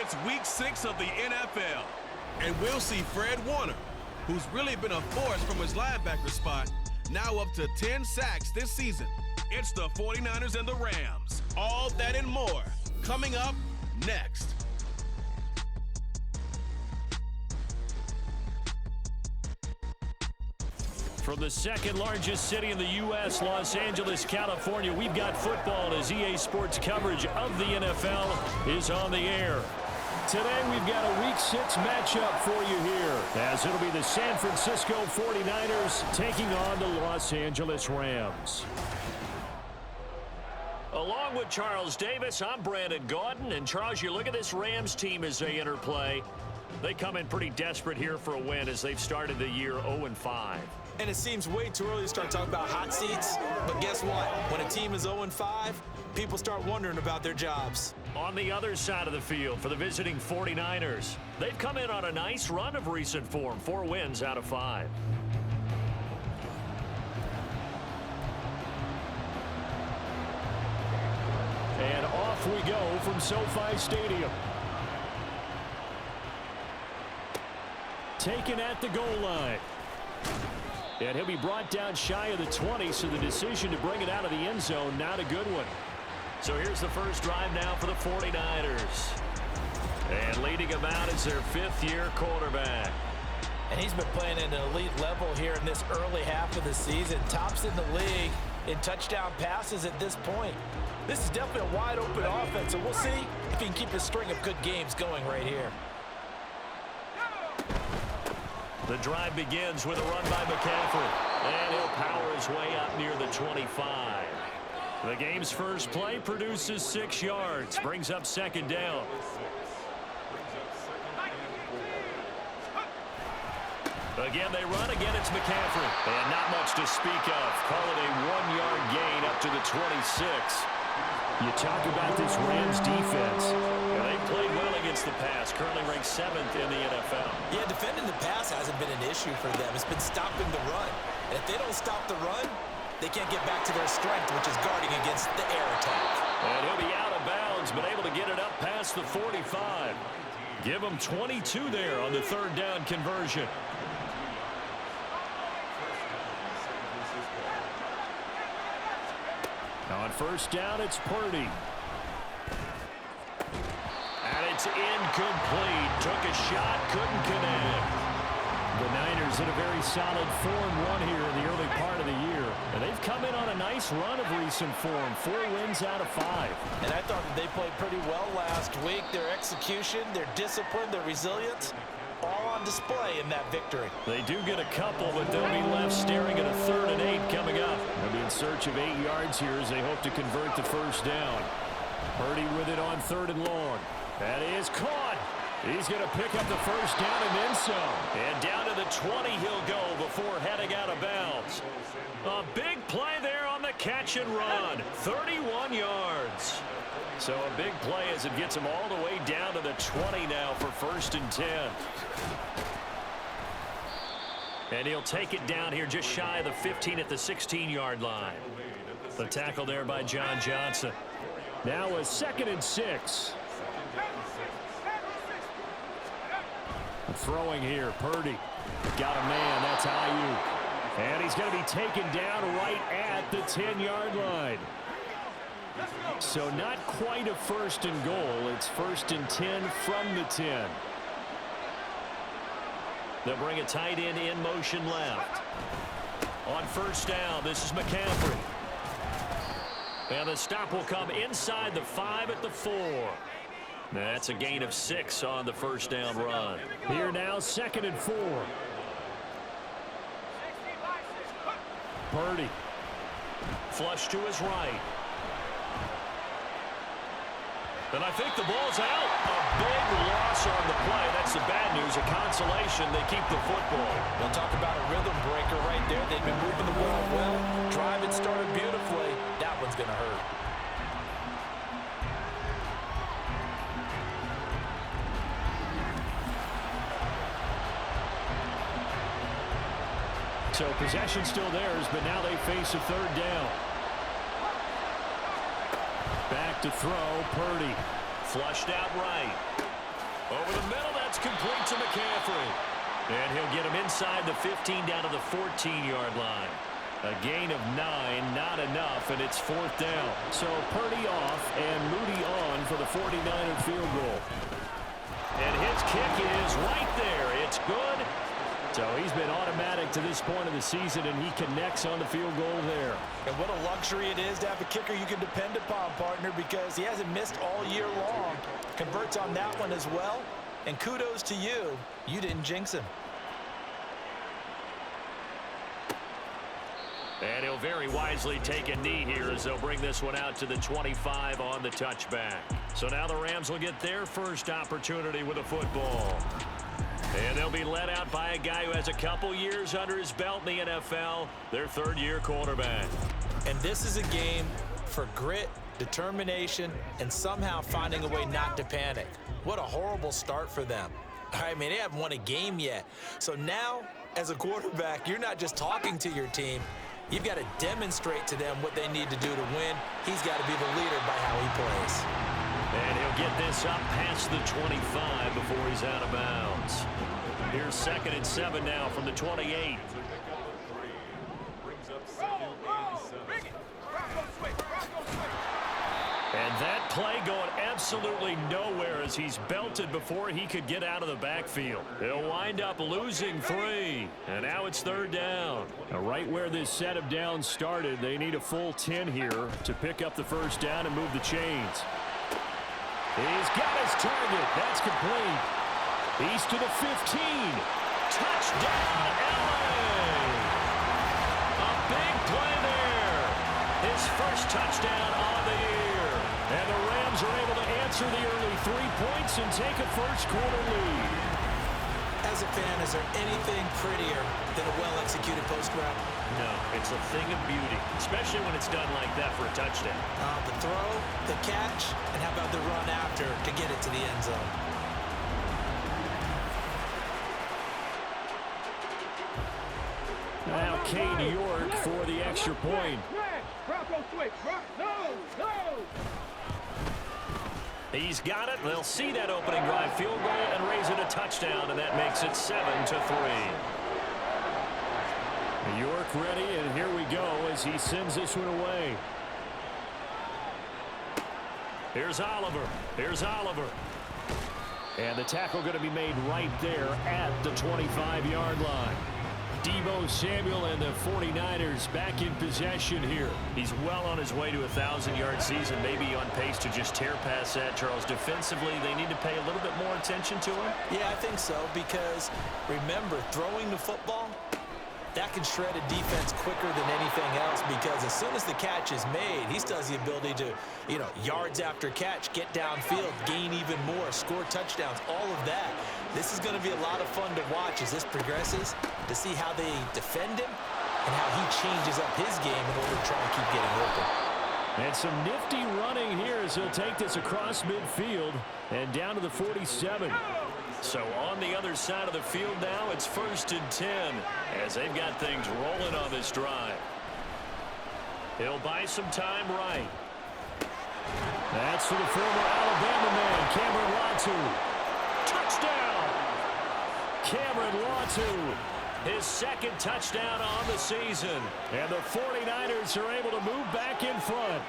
It's Week 6 of the NFL, and we'll see Fred Warner, who's really been a force from his linebacker spot, now up to 10 sacks this season. It's the 49ers and the Rams. All that and more coming up next. From the second largest city in the U.S., Los Angeles, California, we've got football as EA Sports coverage of the NFL is on the air. Today we've got a Week 6 matchup for you here, as it'll be the San Francisco 49ers taking on the Los Angeles Rams. Along with Charles Davis, I'm Brandon Gaudin. And Charles, you look at this Rams team as they enter play. They come in pretty desperate here for a win as they've started the year 0-5. And it seems way too early to start talking about hot seats. But guess what? When a team is 0-5, people start wondering about their jobs. On the other side of the field for the visiting 49ers, they've come in on a nice run of recent form, 4 wins out of 5. And off we go from SoFi Stadium. Taken at the goal line. And he'll be brought down shy of the 20, so the decision to bring it out of the end zone, not a good one. So here's the first drive now for the 49ers. And leading him out is their 5th-year quarterback. And he's been playing at an elite level here in this early half of the season. Tops in the league in touchdown passes at this point. This is definitely a wide-open offense, so we'll see if he can keep a string of good games going right here. The drive begins with a run by McCaffrey. And he'll power his way up near the 25. The game's first play produces 6 yards. Brings up second down. Again, they run. Again, it's McCaffrey. And not much to speak of. Call it a 1-yard gain up to the 26. You talk about this Rams defense. Yeah, they've played well against the pass, currently ranked 7th in the NFL. Yeah, defending the pass hasn't been an issue for them. It's been stopping the run. And if they don't stop the run, they can't get back to their strength, which is guarding against the air attack. And he'll be out of bounds, but able to get it up past the 45. Give him 22 there on the 3rd down conversion. On first down, it's Purdy. And it's incomplete. Took a shot, couldn't connect. The Niners in a very solid 4-1 here in the early part of the year. And they've come in on a nice run of recent form. 4 wins out of 5. And I thought that they played pretty well last week. Their execution, their discipline, their resilience, all on display in that victory. They do get a couple, but they'll be left staring at a 3rd and 8 coming up. They'll be in search of 8 yards here as they hope to convert the first down. Purdy with it on 3rd and long. That is caught. He's going to pick up the first down and then some. And down to the 20 he'll go before heading out of bounds. A big play there on the catch and run. 31 yards. So a big play as it gets him all the way down to the 20 now for 1st and 10. And he'll take it down here just shy of the 15 at the 16-yard line. The tackle there by John Johnson. Now a 2nd and 6. Throwing here, Purdy. Got a man, that's Ayuk. And he's going to be taken down right at the 10-yard line. So not quite a 1st and goal. It's 1st and 10 from the 10. They'll bring a tight end in motion left. On first down, this is McCaffrey. And the stop will come inside the 5 at the 4. That's a gain of 6 on the first down run. Here now, 2nd and 4. Purdy. Flush to his right. And I think the ball's out. A big loss on the play. That's the bad news. A consolation. They keep the football. We'll talk about a rhythm breaker right there. They've been moving the ball well. Drive it started beautifully. That one's going to hurt. So possession still theirs, but now they face a 3rd down. Back to throw, Purdy. Flushed out right. Over the middle, that's complete to McCaffrey. And he'll get him inside the 15 down to the 14-yard line. A gain of 9, not enough, and it's 4th down. So Purdy off and Moody on for the 49er field goal. And his kick is right there. It's good. So he's been automatic to this point of the season, and he connects on the field goal there. And what a luxury it is to have a kicker you can depend upon, partner, because he hasn't missed all year long. Converts on that one as well. And kudos to you. You didn't jinx him. And he'll very wisely take a knee here as they'll bring this one out to the 25 on the touchback. So now the Rams will get their first opportunity with a football. And they'll be led out by a guy who has a couple years under his belt in the NFL, their third-year quarterback. And this is a game for grit, determination, and somehow finding a way not to panic. What a horrible start for them. I mean, they haven't won a game yet. So now, as a quarterback, you're not just talking to your team. You've got to demonstrate to them what they need to do to win. He's got to be the leader by how he plays. And he'll get this up past the 25 before he's out of bounds. Here's 2nd and 7 now from the 28. And that play going absolutely nowhere as he's belted before he could get out of the backfield. He'll wind up losing 3. And now it's 3rd down. Now right where this set of downs started, they need a full 10 here to pick up the first down and move the chains. He's got his target. That's complete. He's to the 15. Touchdown, LA! A big play there. His first touchdown on the year. And the Rams are able to answer the early 3 points and take a first-quarter lead. As a fan, is there anything prettier than a well-executed post route? No, it's a thing of beauty, especially when it's done like that for a touchdown. The throw, the catch, and how about the run after to get it to the end zone? Now Cade York for the extra point. He's got it. They'll see that opening drive field goal and raise it a touchdown, and that makes it 7-3. York ready, and here we go as he sends this one away. Here's Oliver. Here's Oliver. And the tackle going to be made right there at the 25-yard line. Deebo Samuel and the 49ers back in possession here. He's well on his way to a 1,000-yard season, maybe on pace to just tear past that, Charles. Defensively, they need to pay a little bit more attention to him. Yeah, I think so, because remember, throwing the football, that can shred a defense quicker than anything else, because as soon as the catch is made, he still has the ability to, yards after catch, get downfield, gain even more, score touchdowns, all of that. This is going to be a lot of fun to watch as this progresses, to see how they defend him and how he changes up his game in order to try and keep getting open. And some nifty running here as he'll take this across midfield and down to the 47. So on the other side of the field now, it's 1st and 10 as they've got things rolling on this drive. He'll buy some time right. That's for the former Alabama man, Cameron Latu. Touchdown! Cameron Latu, his 2nd touchdown on the season. And the 49ers are able to move back in front.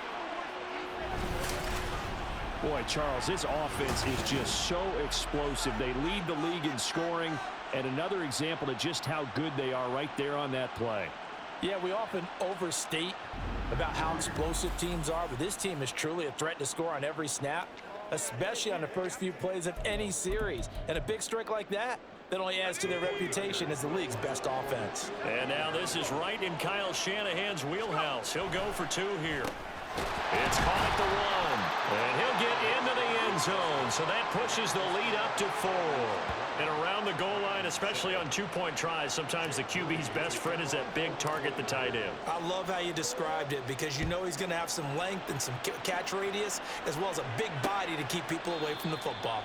Boy, Charles, this offense is just so explosive. They lead the league in scoring, and another example of just how good they are right there on that play. Yeah, we often overstate about how explosive teams are, but this team is truly a threat to score on every snap, especially on the first few plays of any series. And a big streak like that only adds to their reputation as the league's best offense. And now this is right in Kyle Shanahan's wheelhouse. He'll go for 2 here. It's caught at the 1, and he'll get into the end zone, so that pushes the lead up to 4. And around the goal line, especially on 2-point tries, sometimes the QB's best friend is that big target, the tight end. I love how you described it, because you know he's going to have some length and some catch radius, as well as a big body to keep people away from the football.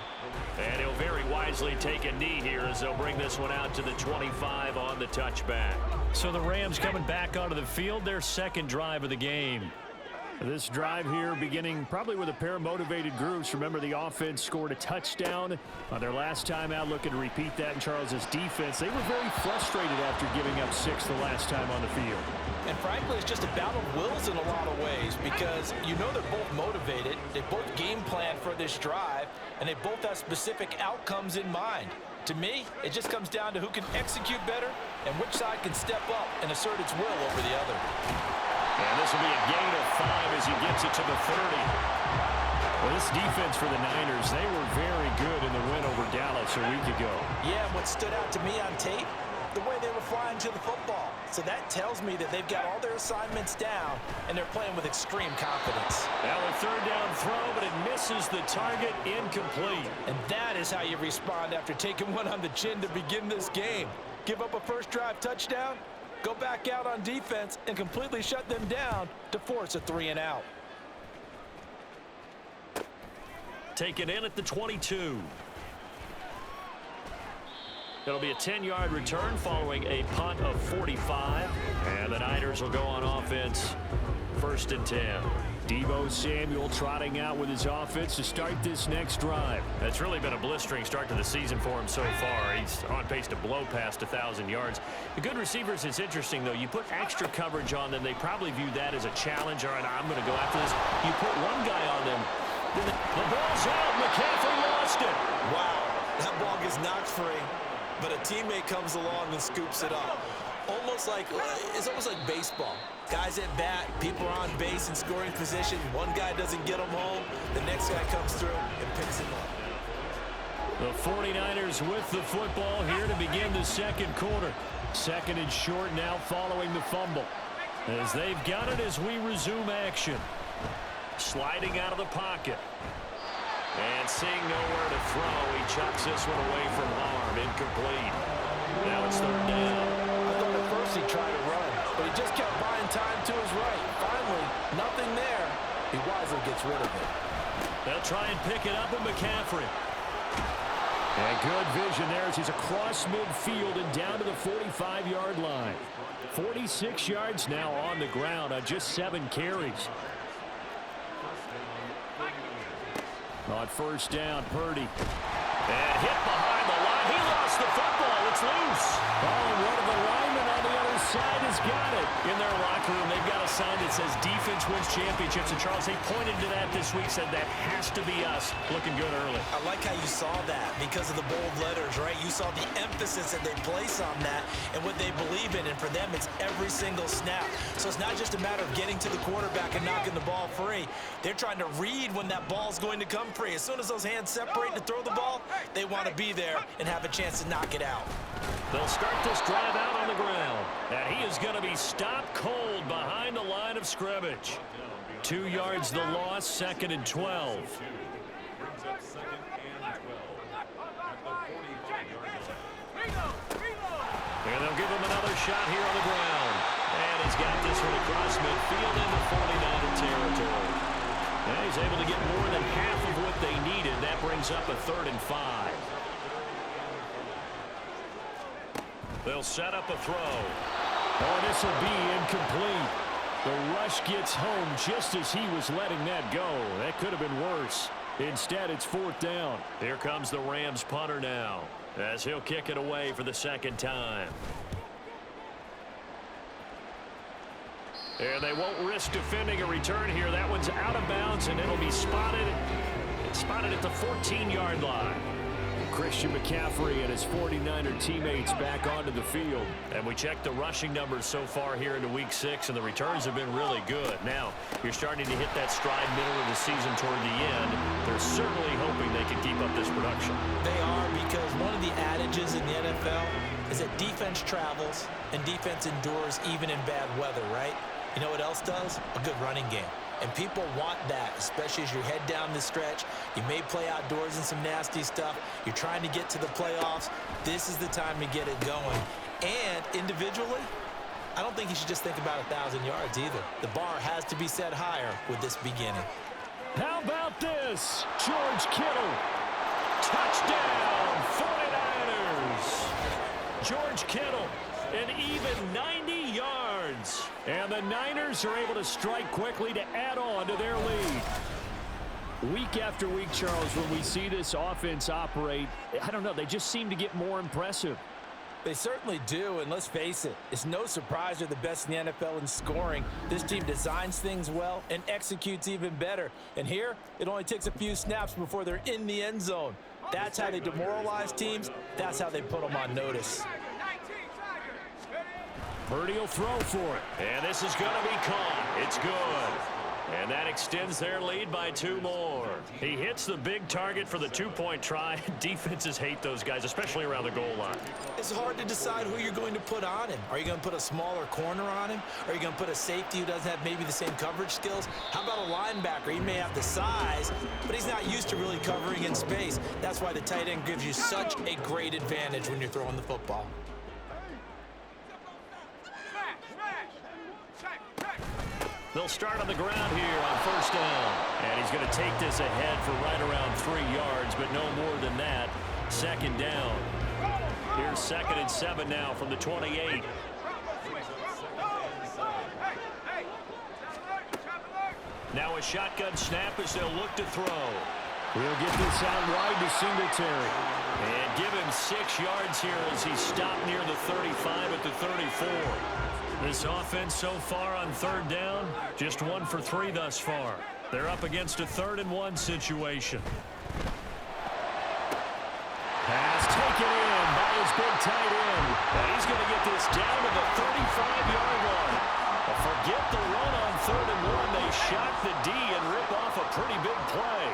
And he'll very wisely take a knee here as they'll bring this one out to the 25 on the touchback. So the Rams coming back onto the field, their 2nd drive of the game. This drive here beginning probably with a pair of motivated groups. Remember, the offense scored a touchdown on their last time out, looking to repeat that in Charles's defense. They were very frustrated after giving up 6 the last time on the field. And frankly, it's just a battle of wills in a lot of ways because you know they're both motivated. They both game plan for this drive, and they both have specific outcomes in mind. To me, it just comes down to who can execute better and which side can step up and assert its will over the other. And this will be a gain of 5 as he gets it to the 30. Well, this defense for the Niners, they were very good in the win over Dallas a week ago. Yeah, what stood out to me on tape, the way they were flying to the football. So that tells me that they've got all their assignments down, and they're playing with extreme confidence. Now a third down throw, but it misses the target, incomplete. And that is how you respond after taking one on the chin to begin this game. Give up a first drive touchdown, go back out on defense, and completely shut them down to force a 3-and-out. Taken in at the 22. It'll be a 10-yard return following a punt of 45. And the Niners will go on offense, 1st and 10. Deebo Samuel trotting out with his offense to start this next drive. It's really been a blistering start to the season for him so far. He's on pace to blow past 1,000 yards. The good receivers, it's interesting, though. You put extra coverage on them, they probably view that as a challenge. All right, I'm going to go after this. You put one guy on them, then the ball's out. McCaffrey lost it. Wow, that ball gets knocked free, but a teammate comes along and scoops it up. It's almost like baseball. Guys at bat, people are on base in scoring position. One guy doesn't get them home. The next guy comes through and picks him up. The 49ers with the football here to begin the second quarter. 2nd and short now following the fumble. As they've got it as we resume action. Sliding out of the pocket. And seeing nowhere to throw, he chucks this one away from harm. Incomplete. Now it's 3rd down. I thought at first he tried to run, but he just kept buying time to his right. Finally, nothing there. He wisely gets rid of it. They'll try and pick it up with McCaffrey. And good vision there as he's across midfield and down to the 45-yard line. 46 yards now on the ground on just 7 carries. On 1st down, Purdy. And hit behind the line. He lost the football. It's loose. Oh, and one of the linemen on the other side has got it. In their locker room, they've got a sign that says defense wins championships. And Charles, they pointed to that this week, said that has to be us. Looking good early. I like how you saw that because of the bold letters, right? You saw the emphasis that they place on that and what they believe in. And for them, it's every single snap. So it's not just a matter of getting to the quarterback and knocking the ball free. They're trying to read when that ball's going to come free. As soon as those hands separate to throw the ball, they want to be there and have a chance to knock it out. They'll start this drive out on the ground. And he is going to be stopped cold behind the line of scrimmage. 2 yards the loss, 2nd and 12. And they'll give him another shot here on the ground. And he's got this one across midfield into 49er territory. And he's able to get more than half of what they needed. That brings up a 3rd and 5. They'll set up a throw. Oh, this will be incomplete. The rush gets home just as he was letting that go. That could have been worse. Instead, it's 4th down. Here comes the Rams punter now, as he'll kick it away for the 2nd time. And they won't risk defending a return here. That one's out of bounds, and it'll be spotted at the 14-yard line. Christian McCaffrey and his 49er teammates back onto the field. And we checked the rushing numbers so far here into Week 6, and the returns have been really good. Now, you're starting to hit that stride middle of the season toward the end. They're certainly hoping they can keep up this production. They are, because one of the adages in the NFL is that defense travels and defense endures even in bad weather, right? You know what else does? A good running game. And people want that, especially as you head down the stretch. You may play outdoors in some nasty stuff. You're trying to get to the playoffs. This is the time to get it going. And individually, I don't think you should just think about 1,000 yards either. The bar has to be set higher with this beginning. How about this? George Kittle. Touchdown, 49ers. George Kittle, an even 90 yards. yards. And the Niners are able to strike quickly to add on to their lead. Week after week, Charles, when we see this offense operate, I don't know, they just seem to get more impressive. They certainly do, and let's face it, it's no surprise they're the best in the NFL in scoring. This team designs things well and executes even better. And here, it only takes a few snaps before they're in the end zone. That's how they demoralize teams. That's how they put them on notice. Purdy will throw for it. And this is going to be caught. It's good. And that extends their lead by 2 more. He hits the big target for the 2-point try. Defenses hate those guys, especially around the goal line. It's hard to decide who you're going to put on him. Are you going to put a smaller corner on him? Are you going to put a safety who doesn't have maybe the same coverage skills? How about a linebacker? He may have the size, but he's not used to really covering in space. That's why the tight end gives you such a great advantage when you're throwing the football. They'll start on the ground here on first down. And he's going to take this ahead for right around 3 yards, but no more than that. Second down. Here's 2nd and 7 now from the 28. Now a shotgun snap as they'll look to throw. He'll get this out wide to Singletary. And give him 6 yards here as he's stopped near the 35 at the 34. This offense so far on 3rd down, just 1 for 3 thus far. They're up against a 3rd and 1 situation. Pass taken in by his big tight end. And he's going to get this down to the 35-yard line. Forget the run on 3rd and 1. They shock the D and rip off a pretty big play.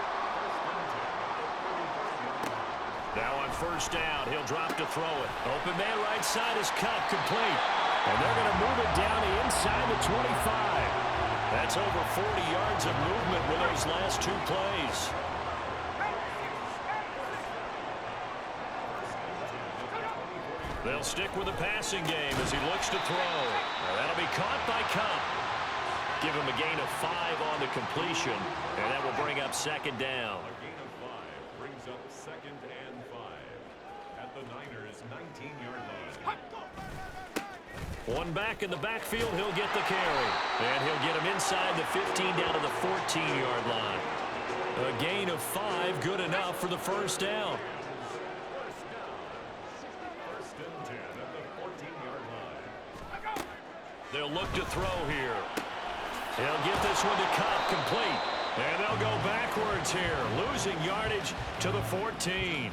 Now on first down, he'll drop to throw it. Open man right side is Kupp, complete. And they're going to move it down to inside the 25. That's over 40 yards of movement with those last 2 plays. They'll stick with the passing game as he looks to throw. Now that'll be caught by Kupp. Give him a gain of 5 on the completion, and that will bring up 2nd down. A gain of 5 brings up 2nd and 5 at the Niners' 19-yard line. One back in the backfield, he'll get the carry. And he'll get him inside the 15 down to the 14-yard line. A gain of 5, good enough for the first down. First and 10 at the 14-yard line. They'll look to throw here. He'll get this one to Kupp, complete. And they'll go backwards here, losing yardage to the 14.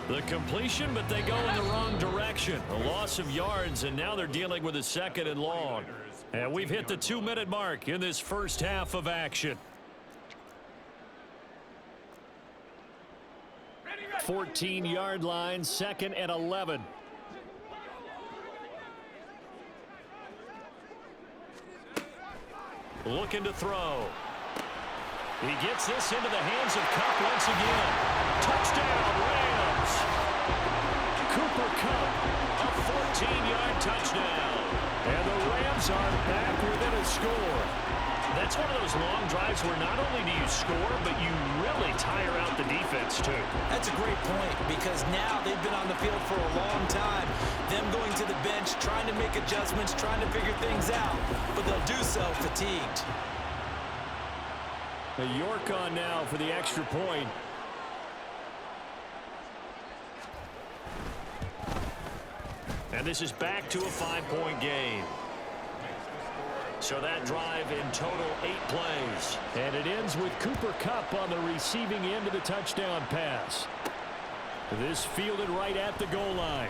The completion, but they go in the wrong direction. A loss of yards, and now they're dealing with a 2nd and long. And we've hit the 2-minute mark in this first half of action. 14-yard line, 2nd and 11. Looking to throw. He gets this into the hands of Kupp once again. Touchdown, Rams! Cooper Kupp, a 14-yard touchdown. And the Rams are back within a score. That's one of those long drives where not only do you score, but you really tire out the defense, too. That's a great point, because now they've been on the field for a long time. Them going to the bench, trying to make adjustments, trying to figure things out, but they'll do so fatigued. York on now for the extra point. And this is back to a 5-point game. So that drive in total 8 plays. And it ends with Cooper Kupp on the receiving end of the touchdown pass. This fielded right at the goal line.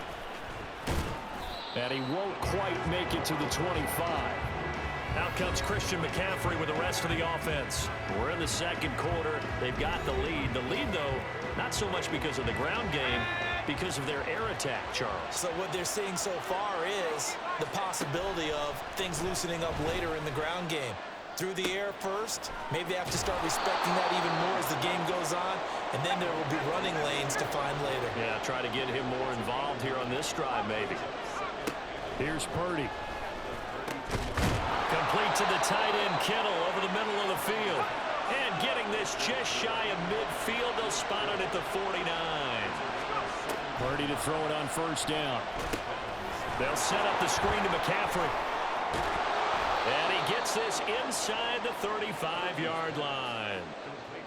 And he won't quite make it to the 25. Out comes Christian McCaffrey with the rest of the offense. We're in the 2nd quarter. They've got the lead. The lead, though, not so much because of the ground game, because of their air attack, Charles. So what they're seeing so far is the possibility of things loosening up later in the ground game. Through the air first, maybe they have to start respecting that even more as the game goes on, and then there will be running lanes to find later. Yeah, try to get him more involved here on this drive, maybe. Here's Purdy. Complete to the tight end, Kittle, over the middle of the field. And getting this just shy of midfield, they'll spot it at the 49. Purdy to throw it on first down. They'll set up the screen to McCaffrey. And he gets this inside the 35-yard line.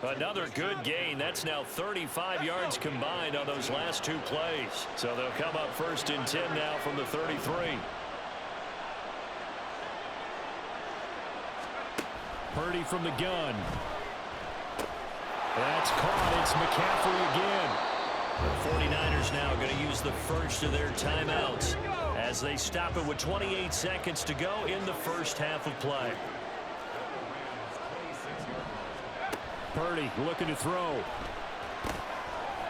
Another good gain. That's now 35 yards combined on those last two plays. So they'll come up 1st and 10 now from the 33. Purdy from the gun. That's caught. It's McCaffrey again. The 49ers now going to use the first of their timeouts as they stop it with 28 seconds to go in the first half of play. Purdy looking to throw.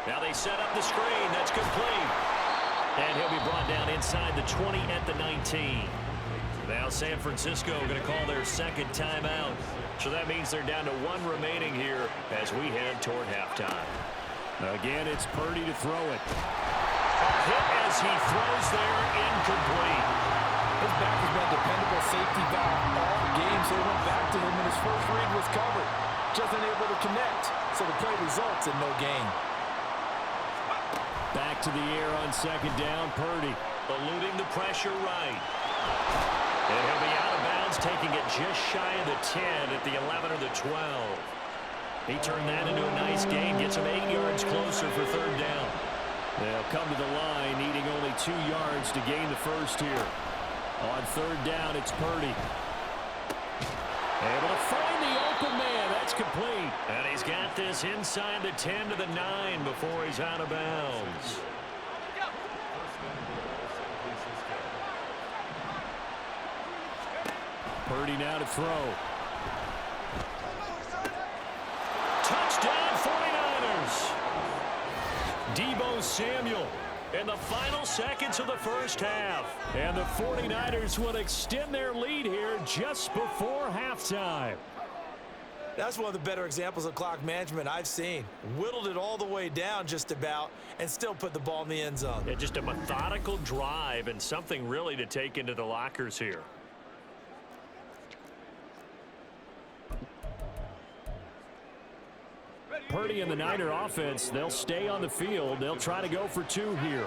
Now they set up the screen. That's complete. And he'll be brought down inside the 20 at the 19. Now San Francisco going to call their second timeout. So that means they're down to 1 remaining here as we head toward halftime. Again, it's Purdy to throw it. A hit as he throws there, incomplete. His back has been a dependable safety valve all game, so he went back to him and his first read was covered. Just unable to connect, so the play results in no gain. Back to the air on second down, Purdy. Eluding the pressure right. And he'll be out of bounds, taking it just shy of the 10 at the 11 or the 12. He turned that into a nice gain, gets him 8 yards closer for third down. They'll come to the line, needing only 2 yards to gain the first here. On third down, it's Purdy. Able to find the open man. That's complete. And he's got this inside the 10 to the 9 before he's out of bounds. Purdy now to throw. Touchdown 49ers. Deebo Samuel in the final seconds of the first half. And the 49ers will extend their lead here just before halftime. That's one of the better examples of clock management I've seen. Whittled it all the way down just about and still put the ball in the end zone. Yeah, just a methodical drive and something really to take into the lockers here. Purdy and the Niner offense, they'll stay on the field. They'll try to go for 2 here.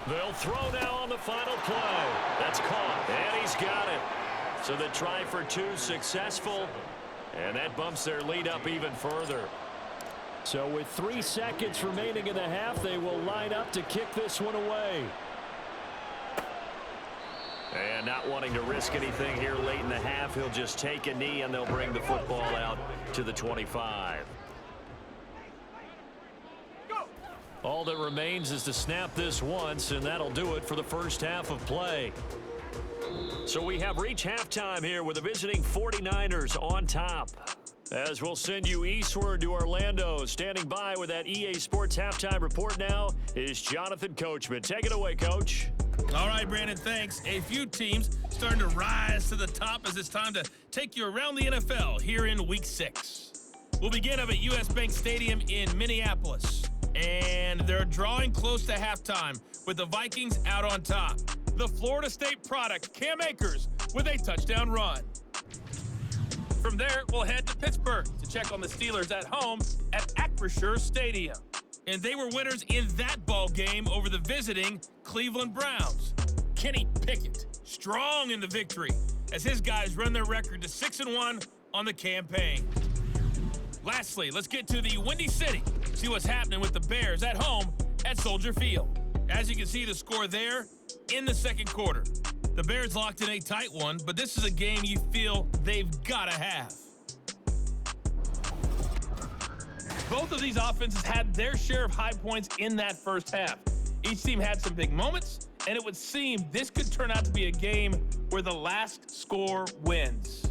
They'll throw now on the final play. That's caught, and he's got it. So the try for 2 successful, and that bumps their lead up even further. So with 3 seconds remaining in the half, they will line up to kick this one away. And not wanting to risk anything here late in the half, he'll just take a knee and they'll bring the football out to the 25. All that remains is to snap this once, and that'll do it for the first half of play. So we have reached halftime here with the visiting 49ers on top. As we'll send you eastward to Orlando. Standing by with that EA Sports halftime report now is Jonathan Coachman. Take it away, Coach. All right, Brandon, thanks. A few teams starting to rise to the top as it's time to take you around the NFL here in Week 6. We'll begin up at US Bank Stadium in Minneapolis. And they're drawing close to halftime with the Vikings out on top. The Florida State product, Cam Akers, with a touchdown run. From there, we'll head to Pittsburgh to check on the Steelers at home at Acrisure Stadium. And they were winners in that ball game over the visiting Cleveland Browns. Kenny Pickett, strong in the victory as his guys run their record to 6-1 on the campaign. Lastly, let's get to the Windy City, see what's happening with the Bears at home at Soldier Field. As you can see the score there in the second quarter. The Bears locked in a tight one, but this is a game you feel they've got to have. Both of these offenses had their share of high points in that first half. Each team had some big moments, and it would seem this could turn out to be a game where the last score wins.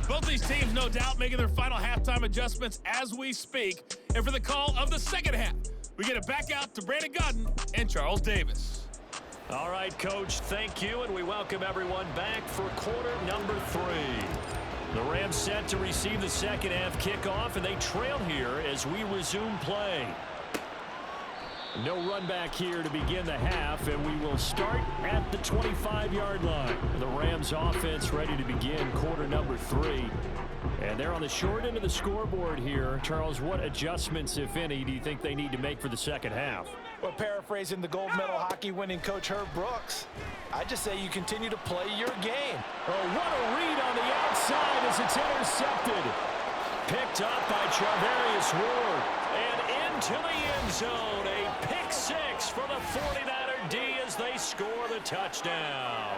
Both these teams, no doubt, making their final halftime adjustments as we speak. And for the call of the second half, we get it back out to Brandon Godden and Charles Davis. All right, Coach, thank you, and we welcome everyone back for quarter number 3. The Rams set to receive the second half kickoff, and they trail here as we resume play. No run back here to begin the half, and we will start at the 25-yard line. The Rams offense ready to begin quarter number 3. And they're on the short end of the scoreboard here. Charles, what adjustments, if any, do you think they need to make for the second half? Well, paraphrasing the gold medal hockey winning coach Herb Brooks, I just say you continue to play your game. Oh, what a read on the outside as it's intercepted. Picked up by Charvarius Ward. And into the end zone. A pick six for the 49er D as they score the touchdown.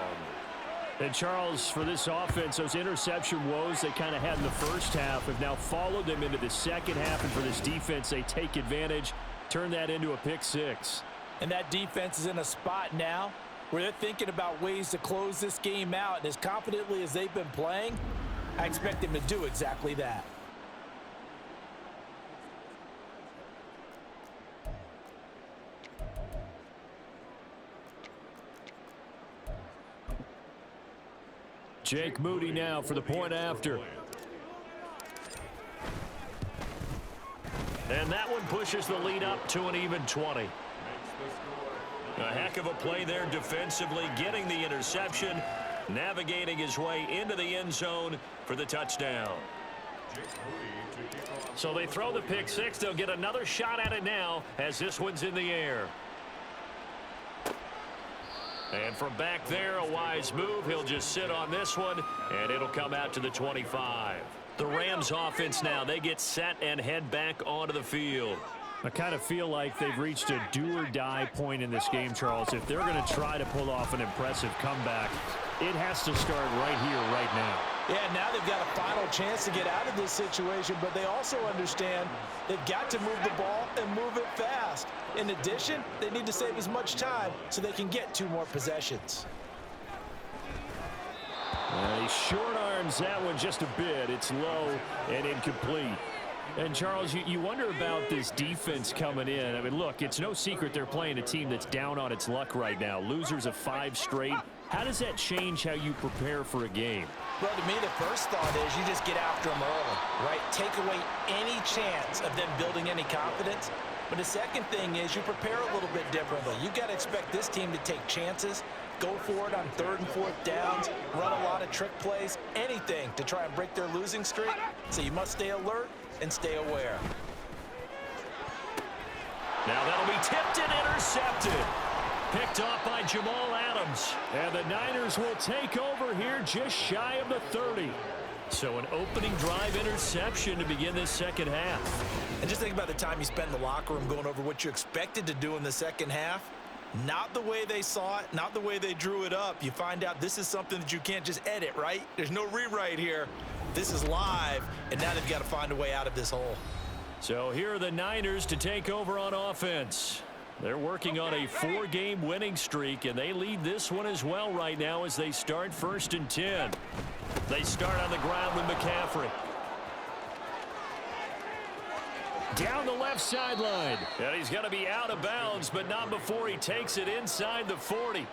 And Charles, for this offense, those interception woes they kind of had in the first half have now followed them into the second half. And for this defense, they take advantage, turn that into a pick six. And that defense is in a spot now where they're thinking about ways to close this game out. And as confidently as they've been playing, I expect them to do exactly that. Jake Moody now for the point after. And that one pushes the lead up to an even 20. A heck of a play there defensively, getting the interception, navigating his way into the end zone for the touchdown. So they throw the pick six. They'll get another shot at it now as this one's in the air. And from back there, a wise move. He'll just sit on this one, and it'll come out to the 25. The Rams offense now, they get set and head back onto the field. I kind of feel like they've reached a do-or-die point in this game, Charles. If they're going to try to pull off an impressive comeback, it has to start right here, right now. Yeah, now they've got a final chance to get out of this situation, but they also understand they've got to move the ball and move it fast. In addition, they need to save as much time so they can get 2 more possessions. He short arms that one just a bit. It's low and incomplete. And, Charles, you wonder about this defense coming in. I mean, look, it's no secret they're playing a team that's down on its luck right now. Losers of 5 straight. How does that change how you prepare for a game? Well, to me, the first thought is you just get after them early, right? Take away any chance of them building any confidence. But the second thing is you prepare a little bit differently. You've got to expect this team to take chances, go for it on 3rd and 4th downs, run a lot of trick plays, anything to try and break their losing streak. So you must stay alert and stay aware. Now that'll be tipped and intercepted. Picked off by Jamal Adams. And the Niners will take over here just shy of the 30. So an opening drive interception to begin this second half. And just think about the time you spent in the locker room going over what you expected to do in the second half. Not the way they saw it, not the way they drew it up. You find out this is something that you can't just edit, right? There's no rewrite here. This is live, and now they've got to find a way out of this hole. So here are the Niners to take over on offense. They're working on a 4-game winning streak, and they lead this one as well right now as they start 1st and 10. They start on the ground with McCaffrey. Down the left sideline. And he's going to be out of bounds, but not before he takes it inside the 40.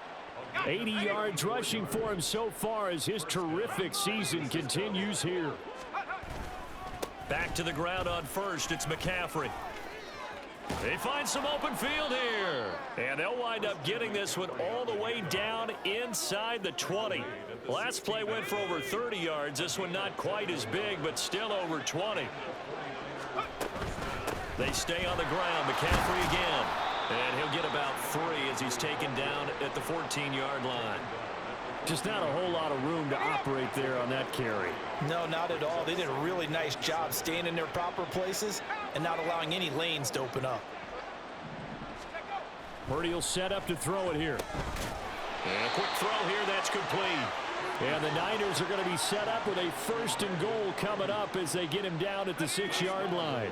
80 yards rushing for him so far as his terrific season continues here. Back to the ground on first. It's McCaffrey. They find some open field here. And they'll wind up getting this one all the way down inside the 20. Last play went for over 30 yards. This one not quite as big, but still over 20. They stay on the ground. McCaffrey again. And he'll get about 3 as he's taken down at the 14-yard line. Just not a whole lot of room to operate there on that carry. No, not at all. They did a really nice job staying in their proper places and not allowing any lanes to open up. Purdy will set up to throw it here. And a quick throw here, that's complete. And the Niners are going to be set up with a 1st and goal coming up as they get him down at the 6-yard line.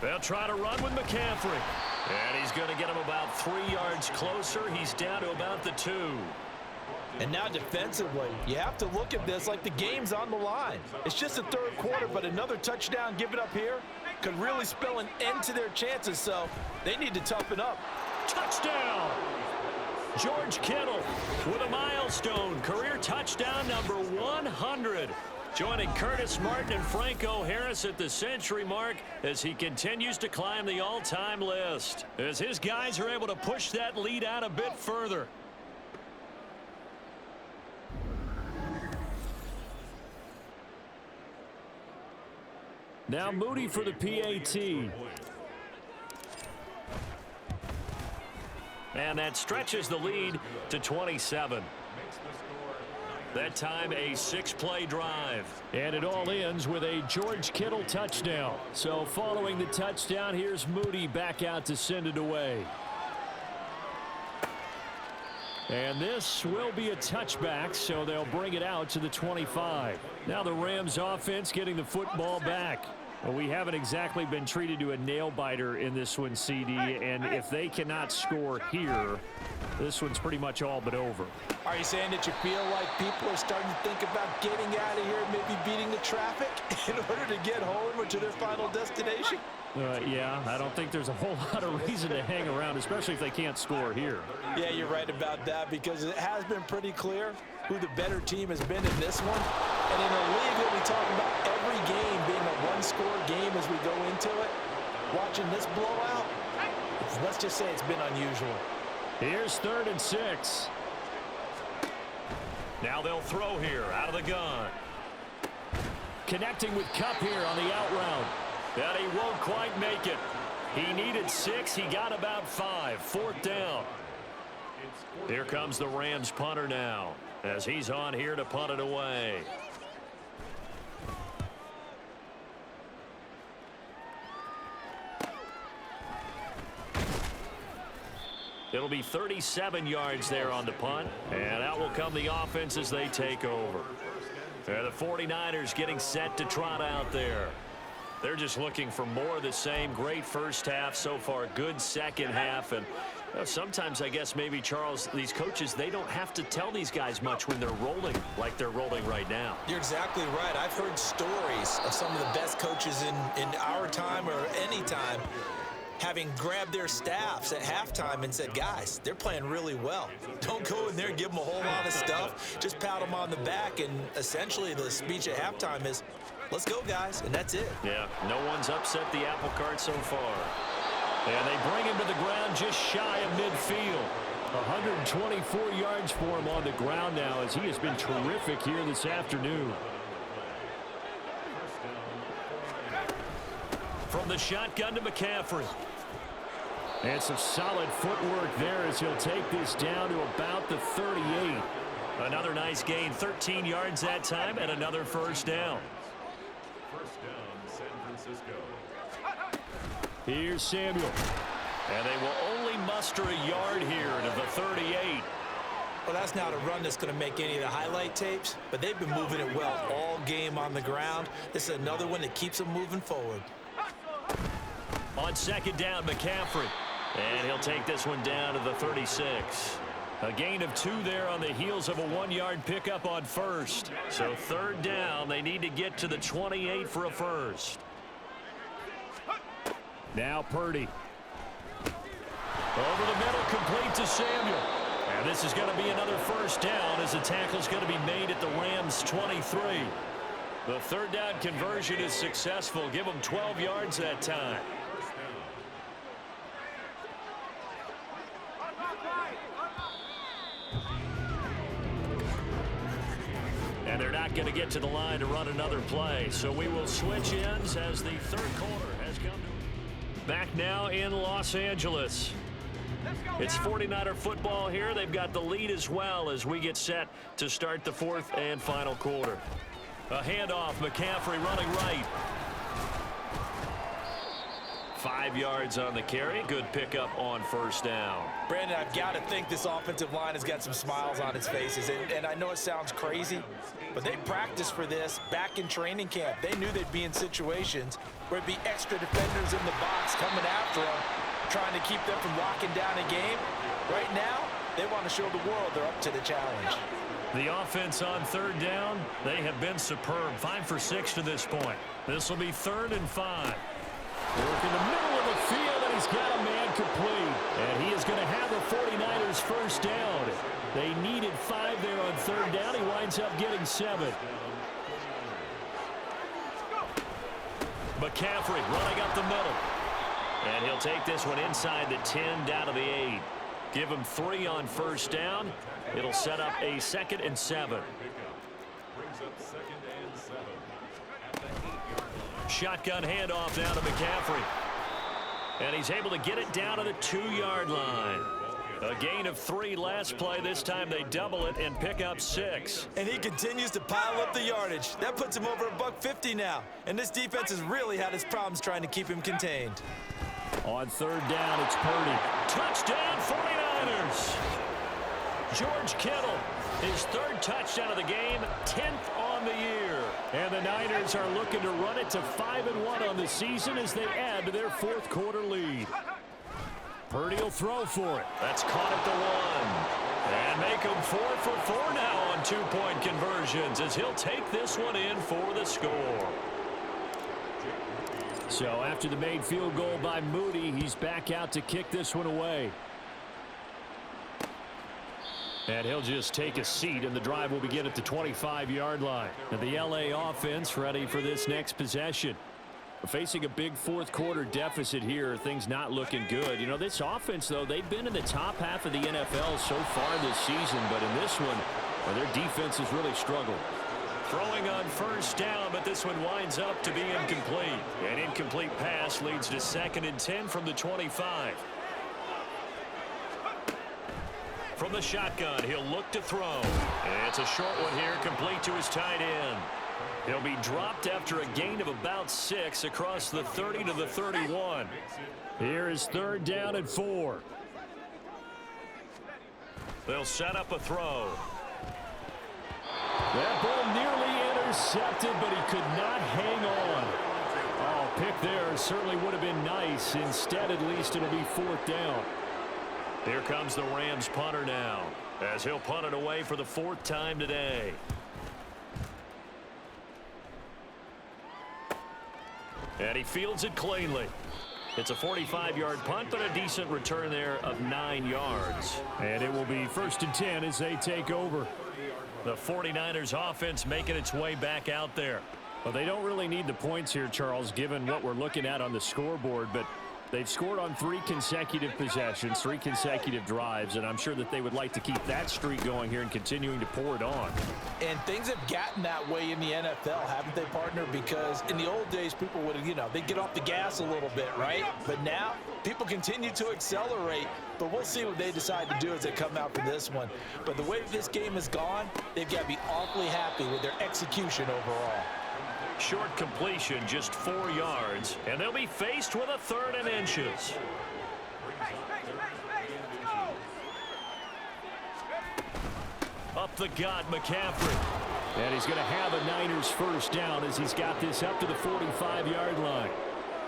They'll try to run with McCaffrey. And he's going to get him about 3 yards closer. He's down to about the 2. And now defensively, you have to look at this like the game's on the line. It's just the 3rd quarter, but another touchdown given up here could really spell an end to their chances, so they need to toughen up. Touchdown! George Kittle with a milestone career touchdown number 100. Joining Curtis Martin and Franco Harris at the century mark as he continues to climb the all-time list. As his guys are able to push that lead out a bit further. Now Moody for the PAT. And that stretches the lead to 27. That time a 6-play drive. And it all ends with a George Kittle touchdown. So following the touchdown, here's Moody back out to send it away. And this will be a touchback, so they'll bring it out to the 25. Now the Rams offense getting the football back. Well, we haven't exactly been treated to a nail-biter in this one, CD, and if they cannot score here, this one's pretty much all but over. Are you saying that you feel like people are starting to think about getting out of here and maybe beating the traffic in order to get home or to their final destination? Yeah, I don't think there's a whole lot of reason to hang around, especially if they can't score here. Yeah, you're right about that because it has been pretty clear who the better team has been in this one. And in a league that we talk about every game being a one-score game as we go into it, watching this blowout, let's just say it's been unusual. Here's 3rd and 6. Now they'll throw here out of the gun. Connecting with Kupp here on the out route. But he won't quite make it. He needed 6. He got about 5. 4th down. Here comes the Rams punter now as he's on here to punt it away. It'll be 37 yards there on the punt, and out will come the offense as they take over. The 49ers getting set to trot out there. They're just looking for more of the same. Great first half so far, good second half, and sometimes I guess maybe, Charles, these coaches, they don't have to tell these guys much when they're rolling like they're rolling right now. You're exactly right. I've heard stories of some of the best coaches in our time or any time having grabbed their staffs at halftime and said, guys, they're playing really well. Don't go in there and give them a whole lot of stuff. Just pat them on the back, and essentially the speech at halftime is, let's go, guys, and that's it. Yeah, no one's upset the apple cart so far. And they bring him to the ground just shy of midfield. 124 yards for him on the ground now as he has been terrific here this afternoon. From the shotgun to McCaffrey. And some solid footwork there as he'll take this down to about the 38. Another nice gain, 13 yards that time, and another first down. First down, San Francisco. Here's Samuel. And they will only muster a yard here to the 38. Well, that's not a run that's going to make any of the highlight tapes, but they've been moving it well all game on the ground. This is another one that keeps them moving forward. On 2nd down, McCaffrey. And he'll take this one down to the 36. A gain of 2 there on the heels of a 1-yard pickup on 1st. So 3rd down, they need to get to the 28 for a first. Now Purdy. Over the middle, complete to Samuel. And this is going to be another first down as the tackle's going to be made at the Rams' 23. The 3rd down conversion is successful. Give them 12 yards that time. And they're not going to get to the line to run another play. So we will switch ends as the 3rd quarter has come to. Back now in Los Angeles. It's 49er football here. They've got the lead as well as we get set to start the 4th and final quarter. A handoff, McCaffrey running right. 5 yards on the carry. Good pickup on first down. Brandon, I've got to think this offensive line has got some smiles on its faces. And I know it sounds crazy, but they practiced for this back in training camp. They knew they'd be in situations where it'd be extra defenders in the box coming after them, trying to keep them from locking down a game. Right now, they want to show the world they're up to the challenge. The offense on 3rd down, they have been superb. 5 for 6 to this point. This will be 3rd and 5. Work in the middle of the field, and he's got a man complete. And he is going to have the 49ers first down. They needed 5 there on 3rd down. He winds up getting 7. McCaffrey running up the middle. And he'll take this one inside the 10 down to the 8. Give him 3 on first down. It'll set up a 2nd and 7. Brings up 2nd and 7 at the 8-yard line. Shotgun handoff down to McCaffrey. And he's able to get it down to the 2-yard line. A gain of 3 last play. This time they double it and pick up 6. And he continues to pile up the yardage. That puts him over $150 now. And this defense has really had its problems trying to keep him contained. On 3rd down, it's Purdy. Touchdown, 49ers! George Kittle, his 3rd touchdown of the game, 10th on the year. And the Niners are looking to run it to 5-1 on the season as they add to their 4th quarter lead. Purdy will throw for it. That's caught at the 1. And make him 4 for 4 now on 2-point conversions as he'll take this one in for the score. So after the made field goal by Moody, he's back out to kick this one away. And he'll just take a seat, and the drive will begin at the 25-yard line. And the L.A. offense ready for this next possession. Facing a big 4th quarter deficit here, things not looking good. You know, this offense, though, they've been in the top half of the NFL so far this season, but in this one, well, their defense has really struggled. Throwing on 1st down, but this one winds up to be incomplete. An incomplete pass leads to 2nd and 10 from the 25. From the shotgun, he'll look to throw. And it's a short one here, complete to his tight end. He'll be dropped after a gain of about 6 across the 30 to the 31. Here is 3rd down and 4. They'll set up a throw. That ball nearly intercepted, but he could not hang on. Oh, pick there certainly would have been nice. Instead, at least, it'll be 4th down. Here comes the Rams punter now, as he'll punt it away for the 4th time today. And he fields it cleanly. It's a 45-yard punt, but a decent return there of 9 yards. And it will be 1st and 10 as they take over. The 49ers offense making its way back out there. Well, they don't really need the points here, Charles, given what we're looking at on the scoreboard, but they've scored on 3 consecutive possessions, 3 consecutive drives, and I'm sure that they would like to keep that streak going here and continuing to pour it on. And things have gotten that way in the NFL, haven't they, partner? Because in the old days, people would, they'd get off the gas a little bit, right? But now, people continue to accelerate, but we'll see what they decide to do as they come out for this one. But the way that this game has gone, they've got to be awfully happy with their execution overall. Short completion, just 4 yards, and they'll be faced with a 3rd and inches. Up the gut, McCaffrey. And he's going to have a Niners 1st down as he's got this up to the 45-yard line.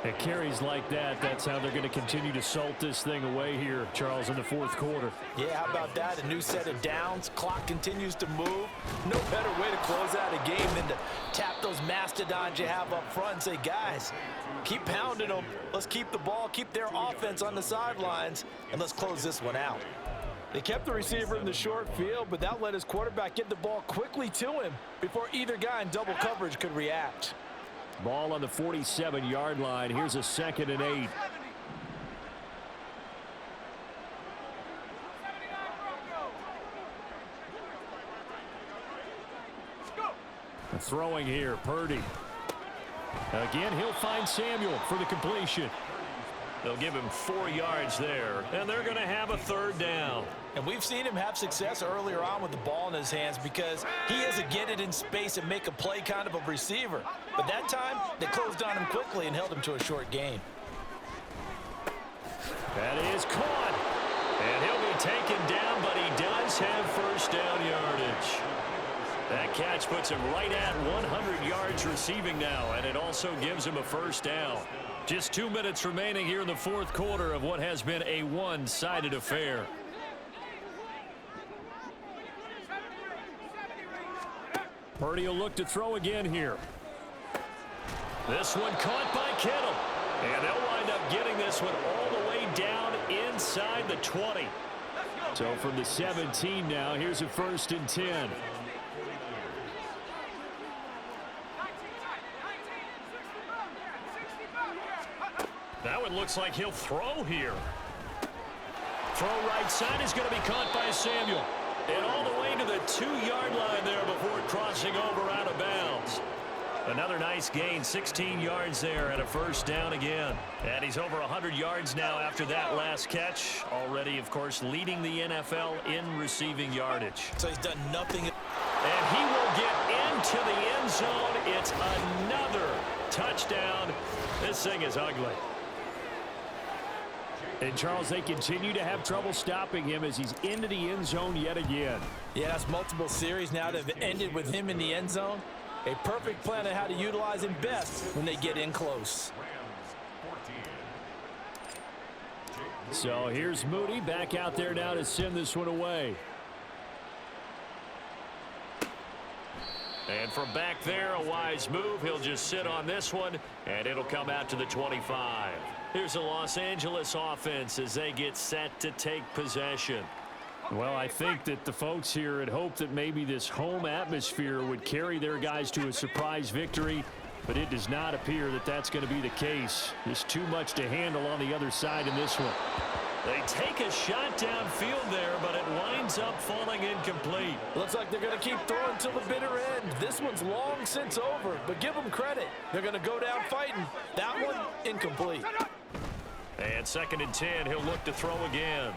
At carries like that, that's how they're going to continue to salt this thing away here, Charles, in the 4th quarter. Yeah, how about that? A new set of downs. Clock continues to move. No better way to close out a game than to tap those mastodons you have up front and say, guys, keep pounding them. Let's keep the ball, keep their offense on the sidelines, and let's close this one out. They kept the receiver in the short field, but that let his quarterback get the ball quickly to him before either guy in double coverage could react. Ball on the 47-yard line. Here's a 2nd and 8. Throwing here, Purdy. Again, he'll find Samuel for the completion. They'll give him 4 yards there, and they're going to have a 3rd down. And we've seen him have success earlier on with the ball in his hands because he is a get it in space and make a play kind of a receiver. But that time, they closed on him quickly and held him to a short gain. That is caught. And he'll be taken down, but he does have 1st down yardage. That catch puts him right at 100 yards receiving now, and it also gives him a 1st down. Just 2 minutes remaining here in the 4th quarter of what has been a one-sided affair. Purdy will look to throw again here. This one caught by Kittle. And they'll wind up getting this one all the way down inside the 20. So from the 17 now, here's a 1st and 10. That one looks like he'll throw here. Throw right side is going to be caught by Samuel. And all the way to the 2-yard line there before crossing over out of bounds. Another nice gain, 16 yards there and a first down again. And he's over 100 yards now after that last catch. Already, of course, leading the NFL in receiving yardage. So he's done nothing. And he will get into the end zone. It's another touchdown. This thing is ugly. And, Charles, they continue to have trouble stopping him as he's into the end zone yet again. Yeah, that's multiple series now that have ended with him in the end zone. A perfect plan on how to utilize him best when they get in close. So here's Moody back out there now to send this one away. And from back there, a wise move. He'll just sit on this one, and it'll come out to the 25. Here's the Los Angeles offense as they get set to take possession. Well, I think that the folks here had hoped that maybe this home atmosphere would carry their guys to a surprise victory, but it does not appear that that's going to be the case. There's too much to handle on the other side in this one. They take a shot downfield there, but it winds up falling incomplete. Looks like they're going to keep throwing till the bitter end. This one's long since over, but give them credit. They're going to go down fighting. That one, incomplete. And 2nd and 10, he'll look to throw again.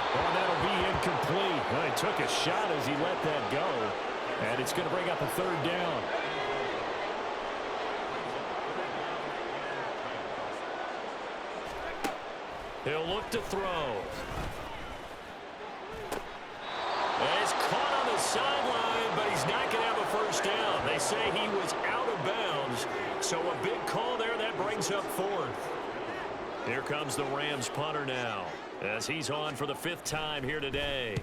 Oh, that'll be incomplete. Well, he took a shot as he let that go, and it's going to bring up a 3rd down. He'll look to throw. And he's caught on the sideline, but he's not going to have a first down. They say he was out of bounds, so a big call there that brings up 4th. Here comes the Rams punter now, as he's on for the 5th time here today.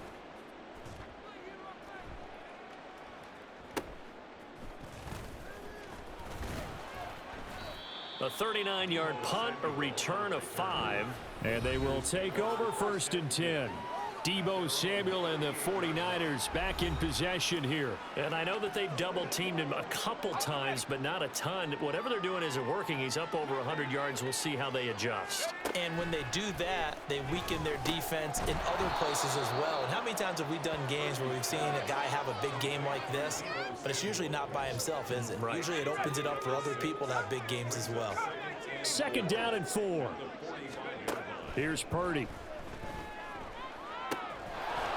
A 39-yard punt, a return of 5, and they will take over 1st and 10. Deebo Samuel and the 49ers back in possession here. And I know that they've double-teamed him a couple times, but not a ton. Whatever they're doing isn't working. He's up over 100 yards. We'll see how they adjust. And when they do that, they weaken their defense in other places as well. And how many times have we done games where we've seen a guy have a big game like this? But it's usually not by himself, is it? Right. Usually it opens it up for other people to have big games as well. 2nd down and 4. Here's Purdy.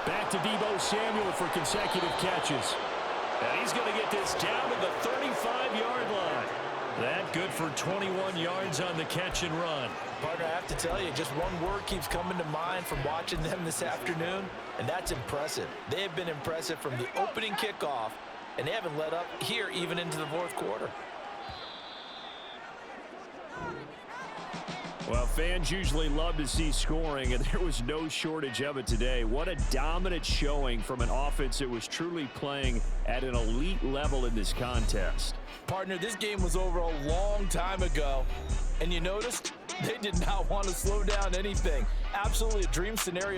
Back to Deebo Samuel for consecutive catches. And he's going to get this down to the 35-yard line. That good for 21 yards on the catch and run. Partner, I have to tell you, just one word keeps coming to mind from watching them this afternoon, and that's impressive. They have been impressive from the opening kickoff, and they haven't let up here even into the 4th quarter. Well, fans usually love to see scoring, and there was no shortage of it today. What a dominant showing from an offense that was truly playing at an elite level in this contest. Partner, this game was over a long time ago, and you noticed they did not want to slow down anything. Absolutely a dream scenario.